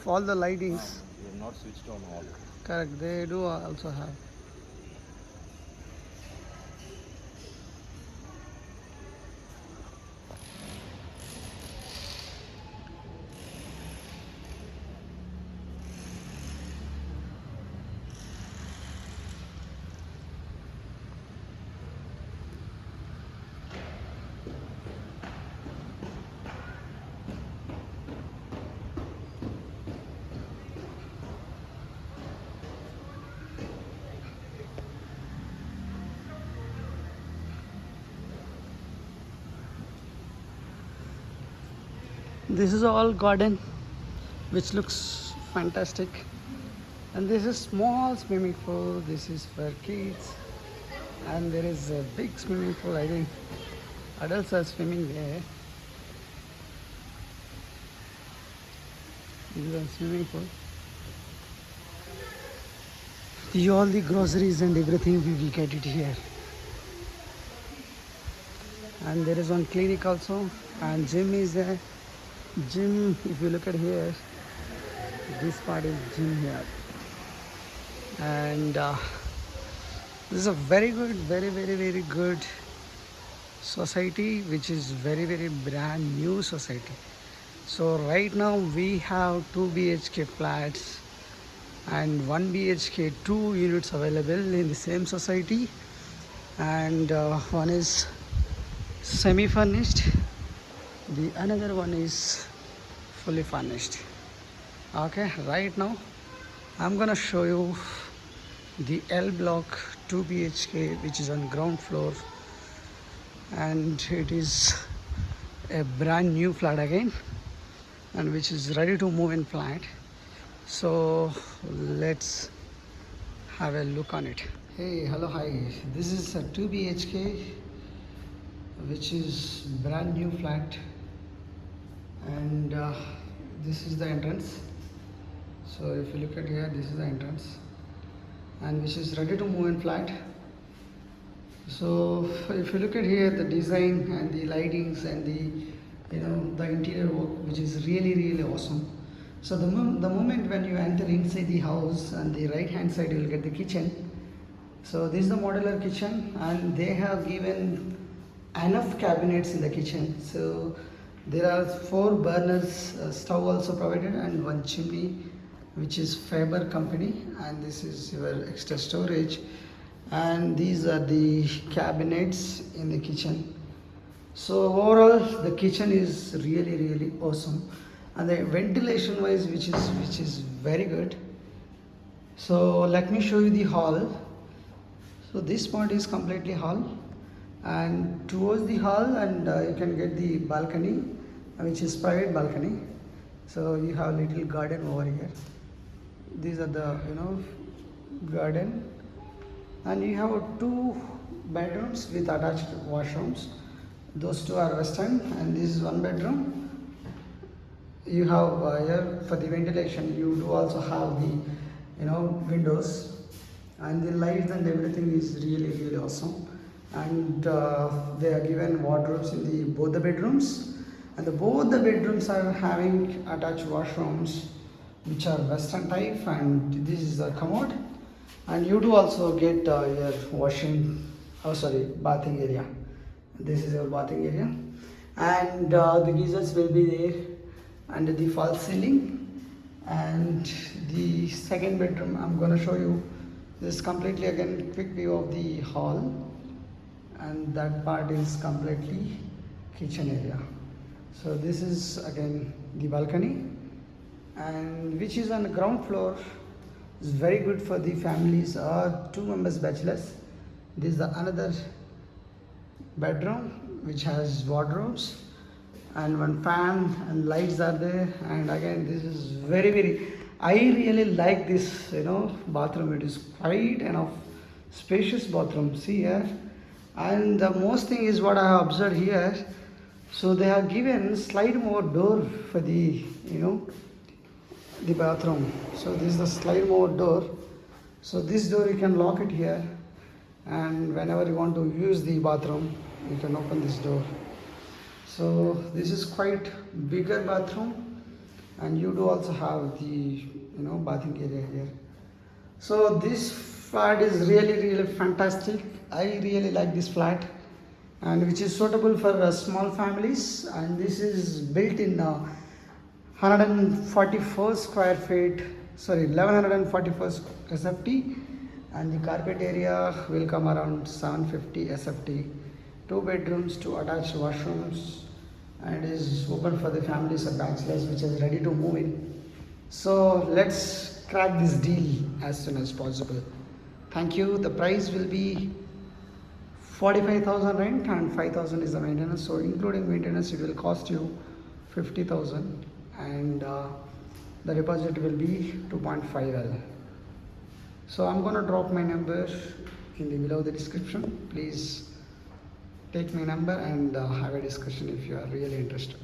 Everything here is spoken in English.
all the lightings. We have not switched on all. Correct, they do also have. This is all garden which looks fantastic, and this is small swimming pool. This is for kids, and there is a big swimming pool. I think adults are swimming there. This is a swimming pool. All the groceries and everything we will get it here. And there is one clinic also, and gym is there. Gym, if you look at here, this part is gym here. And this is a very good, very good society, which is very brand new society. So right now we have 2 BHK flats and 1 BHK 2 units available in the same society, and one is semi furnished, the another one is fully furnished. Okay, right now I'm gonna show you the L block 2 BHK, which is on ground floor, and it is a brand new flat again, and which is ready to move in flat. So let's have a look on it. Hey, hello, hi. This is a 2 BHK, which is brand new flat, and this is the entrance. So if you look at here, this is the entrance, and which is ready to move in flat. So if you look at here, the design and the lightings and the interior work, which is really awesome. So the moment when you enter inside the house, on the right hand side you will get the kitchen. So this is the modular kitchen, and they have given enough cabinets in the kitchen. So there are 4 burners, stove also provided, and 1 chimney, which is Faber company, and this is your extra storage, and these are the cabinets in the kitchen. So overall the kitchen is really awesome, and the ventilation wise, which is very good. So let me show you the hall. So this part is completely hall, and towards the hall, and you can get the balcony, which is private balcony. So you have little garden over here. These are the garden, and you have 2 bedrooms with attached washrooms. Those 2 are western, and this is 1 bedroom. You have here for the ventilation, you do also have the windows, and the lights and everything is really awesome. And they are given wardrobes in both the bedrooms, and both the bedrooms are having attached washrooms, which are western type, and this is the commode. And you do also get your bathing area. This is your bathing area, and the geysers will be there under the false ceiling. And the second bedroom I'm going to show you. This is completely again quick view of the hall, and that part is completely kitchen area. So this is again the balcony, and which is on the ground floor. Is very good for the families or 2 members bachelors. This is the another bedroom, which has wardrobes and 1 fan, and lights are there. And again, this is very I really like this bathroom. It is quite enough spacious bathroom. See here, and the most thing is what I have observed here. So they have given slide more door for the the bathroom. So this is the slide more door. So this door you can lock it here, and whenever you want to use the bathroom, you can open this door. So this is quite bigger bathroom, and you do also have the bathing area here. So this flat is really fantastic. I really like this flat, and which is suitable for small families, and this is built in 144 square feet, sorry, 1144 SFT, and the carpet area will come around 750 SFT. 2 bedrooms, 2 attached washrooms, and is open for the families or bachelors which is ready to move in. So let's crack this deal as soon as possible. Thank you. The price will be 45,000 rent and 5,000 is the maintenance. So including maintenance, it will cost you 50,000, and the deposit will be 2.5 L. So I'm gonna drop my number in the below the description. Please take my number and have a discussion if you are really interested.